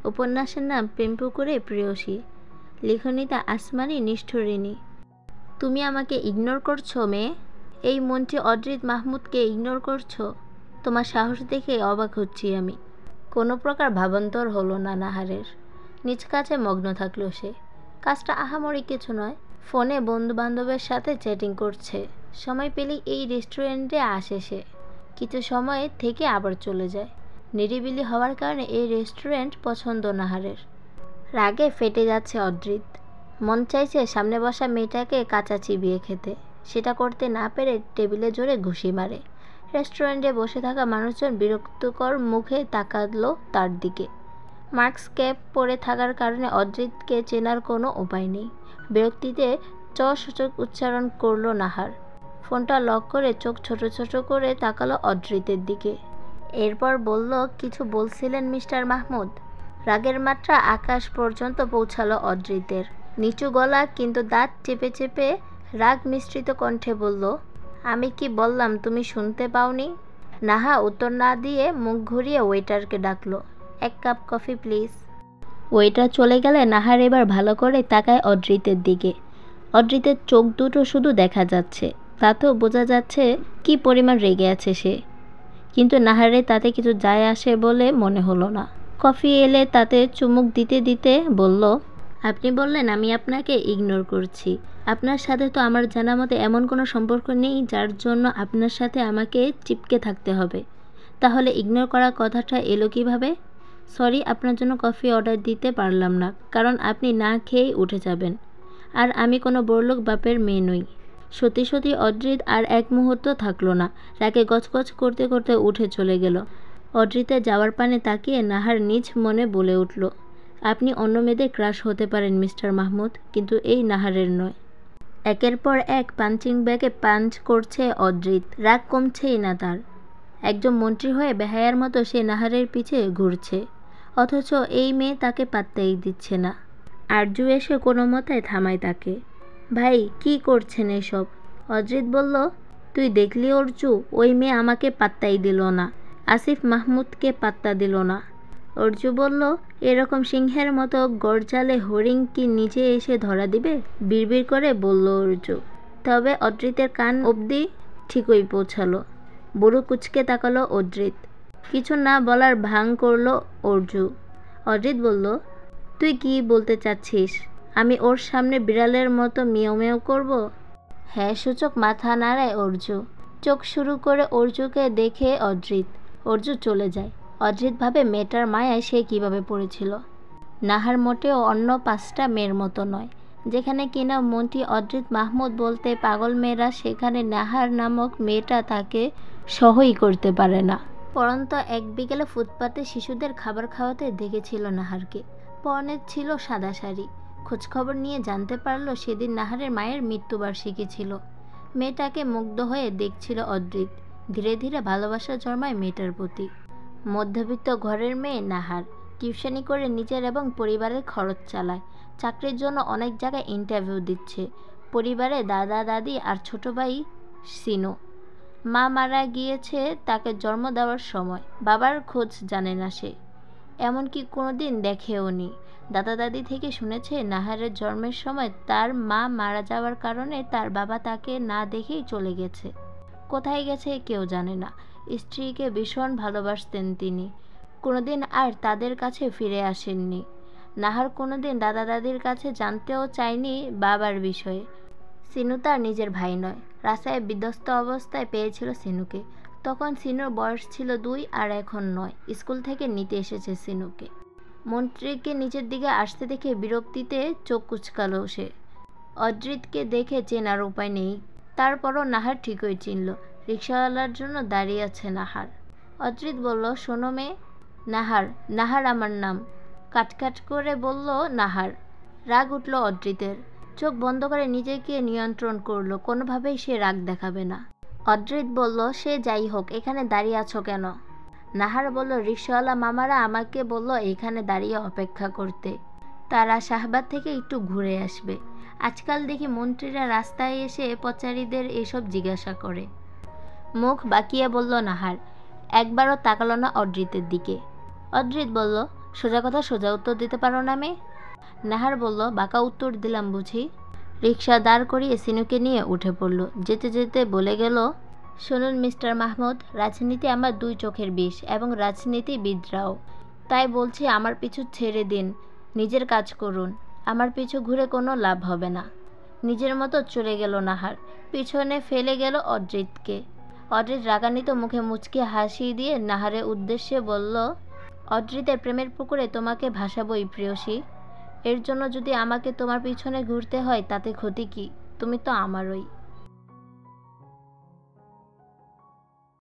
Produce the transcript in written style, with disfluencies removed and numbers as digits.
উপন্যাসের নাম প্রেমপুকুরে প্রেয়সী, লেখনীতা আসমানি নিষ্ঠুরিণী। তুমি আমাকে ইগনোর করছো মেয়ে? এই মন্ত্রী অদ্রিত মাহমুদকে ইগনোর করছো? তোমার সাহস দেখে অবাক হচ্ছি আমি। কোনো প্রকার ভাবান্তর হলো না নাহারের। নিজ কাজে মগ্ন থাকলো সে। কাজটা আহামরি কিছু নয়, ফোনে বন্ধুবান্ধবের সাথে চ্যাটিং করছে। সময় পেলেই এই রেস্টুরেন্টে আসে সে, কিছু সময় থেকে আবার চলে যায়। নিরিবিলি হওয়ার কারণে এই রেস্টুরেন্ট পছন্দ নাহারের। রাগে ফেটে যাচ্ছে অদ্রিত। মন চাইছে সামনে বসা মেয়েটাকে কাঁচা চিবিয়ে খেতে, সেটা করতে না পেরে টেবিলে জোরে ঘুষি মারে। রেস্টুরেন্টে বসে থাকা মানুষজন বিরক্তকর মুখে তাকালো তার দিকে। মাস্ক ক্যাপ পরে থাকার কারণে অদ্রিতকে চেনার কোনো উপায় নেই। বিরক্তিতে সূচক উচ্চারণ করলো নাহার। ফোনটা লক করে চোখ ছোট ছোট করে তাকালো অদ্রিতের দিকে। এরপর বলল, কিছু বলছিলেন মিস্টার মাহমুদ? রাগের মাত্রা আকাশ পর্যন্ত পৌঁছালো অদ্রিতের। নিচু গলা কিন্তু দাঁত চেপে চেপে রাগ মিশ্রিত কণ্ঠে বলল, আমি কি বললাম তুমি শুনতে পাওনি? নাহা উত্তর না দিয়ে মুখ ঘুরিয়ে ওয়েটারকে ডাকলো, 1 কাপ কফি প্লিজ। ওয়েটার চলে গেলে নাহার এবার ভালো করে তাকায় অদ্রিতের দিকে। অদ্রিতের চোখ দুটো শুধু দেখা যাচ্ছে, তাতেও বোঝা যাচ্ছে কি পরিমাণ রেগে আছে সে। কিন্তু নাহারে তাতে কিছু যায় আসে বলে মনে হলো না। কফি এলে তাতে চুমুক দিতে দিতে বলল, আপনি বললেন আমি আপনাকে ইগনোর করছি। আপনার সাথে তো আমার জানা মতে এমন কোনো সম্পর্ক নেই যার জন্য আপনার সাথে আমাকে চিপকে থাকতে হবে। তাহলে ইগনোর করা কথাটা এলো কিভাবে? সরি, আপনার জন্য কফি অর্ডার দিতে পারলাম না, কারণ আপনি না খেয়েই উঠে যাবেন। আর আমি কোনো বড়লোক বাপের মেয়ে নই। সত্যি সত্যি অদ্রিত আর এক মুহূর্ত থাকলো না। রাগে গজগজ করতে করতে উঠে চলে গেল। অদ্রিতের যাওয়ার পানে তাকিয়ে নাহার নিজ মনে বলে উঠল, আপনি অন্য মেয়েদের ক্রাশ হতে পারেন মিস্টার মাহমুদ, কিন্তু এই নাহারের নয়। একের পর এক পাঞ্চিং ব্যাগে পাঞ্চ করছে অদ্রিত, রাগ কমছেই না তার। একজন মন্ত্রী হয়ে বেহায়ার মতো সে নাহারের পিছে ঘুরছে, অথচ এই মেয়ে তাকে পাত্তাই দিচ্ছে না। আরজু এসে কোনো মতে থামায় তাকে। ভাই, কি করছেন এসব? অদ্রিত বলল, তুই দেখলি অর্জু, ওই মেয়ে আমাকে পাত্তাই দিল না, আসিফ মাহমুদকে পাত্তা দিল না। অর্জু বলল, এরকম সিংহের মতো গরজালে হরিণ কি নিচে এসে ধরা দিবে? বিড়বিড় করে বলল অর্জু। তবে অদ্রিতের কান অবধি ঠিকই পৌঁছালো। বুড়ো কুচকে তাকালো অদ্রিত। কিছু না বলার ভান করলো অর্জু। অদ্রিত বলল, তুই কি বলতে চাচ্ছিস? আমি ওর সামনে বিড়ালের মতো মিয়াও মিয়াও করব? হ্যাঁ সূচক মাথা নাড়ায় অর্জু। চোখ শুরু করে অর্জুকে দেখে অদ্রিত। অর্জু চলে যায়। অদ্রিত ভাবে মেয়েটার মায়ায় সে কিভাবে পড়েছিল। নাহার মোটেও অন্য 5টা মেয়ের মতো নয়। যেখানে কিনা মন্ত্রী অদ্রিত মাহমুদ বলতে পাগল মেয়েরা, সেখানে নাহার নামক মেয়েটা তাকে সহই করতে পারে না। পরন্ত এক বিকেলে ফুটপাতে শিশুদের খাবার খাওয়াতে দেখেছিল নাহারকে। পরনে ছিল সাদা শাড়ি। খোঁজখবর নিয়ে জানতে পারল সেদিন নাহারের মায়ের মৃত্যুবার্ষিকী ছিল। মেয়েটাকে মুগ্ধ হয়ে দেখছিল অদ্রিত। ধীরে ধীরে ভালোবাসা জন্মায় মেয়েটার প্রতি। মধ্যবিত্ত ঘরের মেয়ে নাহার। টিউশনি করে নিজের এবং পরিবারের খরচ চালায়। চাকরির জন্য অনেক জায়গায় ইন্টারভিউ দিচ্ছে। পরিবারে দাদা দাদি আর ছোট ভাই সিনু। মা মারা গিয়েছে তাকে জন্ম দেওয়ার সময়। বাবার খোঁজ জানে না সে, এমনকি কোনোদিন দেখেও নি। দাদা দাদি থেকে শুনেছে নাহারের জন্মের সময় তার মা মারা যাওয়ার কারণে তার বাবা তাকে না দেখেই চলে গেছে। কোথায় গেছে কেউ জানে না। স্ত্রীকে ভীষণ ভালোবাসতেন তিনি। কোনোদিন আর তাদের কাছে ফিরে আসেননি। নাহার কোনোদিন দাদা দাদির কাছে জানতেও চায়নি বাবার বিষয়ে। সিনু তার নিজের ভাই নয়। রাস্তায় বিধ্বস্ত অবস্থায় পেয়েছিল সিনুকে। তখন সিনুর বয়স ছিল 2 আর এখন 9। স্কুল থেকে নিতে এসেছে সিনুকে। মন্ত্রীকে নিচের দিকে আসতে দেখে বিরক্তিতে চোখ কুচকালো সে। অদ্রিতকে দেখে চেনার উপায় নেই, তারপরও নাহার ঠিকই চিনল। রিকশাওয়ালার জন্য দাঁড়িয়ে আছে নাহার। অদ্রিত বলল, শোনো মেয়ে। নাহার, নাহার আমার নাম, কাটকাট করে বলল নাহার। রাগ উঠল অদ্রিতের। চোখ বন্ধ করে নিজেকে নিয়ন্ত্রণ করলো, কোনোভাবেই সে রাগ দেখাবে না। অদ্রিত বলল, সে যাই হোক, এখানে দাঁড়িয়ে আছো কেন? নাহার বলল, রিকশাওয়ালা মামারা আমাকে বলল এখানে দাঁড়িয়ে অপেক্ষা করতে। তারা শাহবাগ থেকে একটু ঘুরে আসবে। আজকাল দেখি মন্ত্রীরা রাস্তায় এসে পচারীদের এসব জিজ্ঞাসা করে। মুখ বাঁকিয়ে বলল নাহার। একবারও তাকালো না অদ্রিতের দিকে। অদ্রিত বলল, সোজা কথা সোজা উত্তর দিতে পারো না মেয়ে? নাহার বলল, বাঁকা উত্তর দিলাম বুঝি? রিকশা দাঁড় করিয়ে সিনুকে নিয়ে উঠে পড়ল। যেতে যেতে বলে গেল, শুনুন মিস্টার মাহমুদ, রাজনীতি আমার দুই চোখের বিষ এবং রাজনীতিবিদরাও। তাই বলছি আমার পিছু ছেড়ে দিন, নিজের কাজ করুন। আমার পিছু ঘুরে কোনো লাভ হবে না। নিজের মতো চলে গেল নাহার। পিছনে ফেলে গেল অদ্রিতকে। অদ্রিত রাগান্বিত মুখে মুচকি হাসি দিয়ে নাহারের উদ্দেশ্যে বলল, অদ্রিতের প্রেমের পুকুরে তোমাকে ভাসাবই প্রেয়সী। এর জন্য যদি আমাকে তোমার পিছনে ঘুরতে হয় তাতে ক্ষতি কি? তুমি তো আমারই।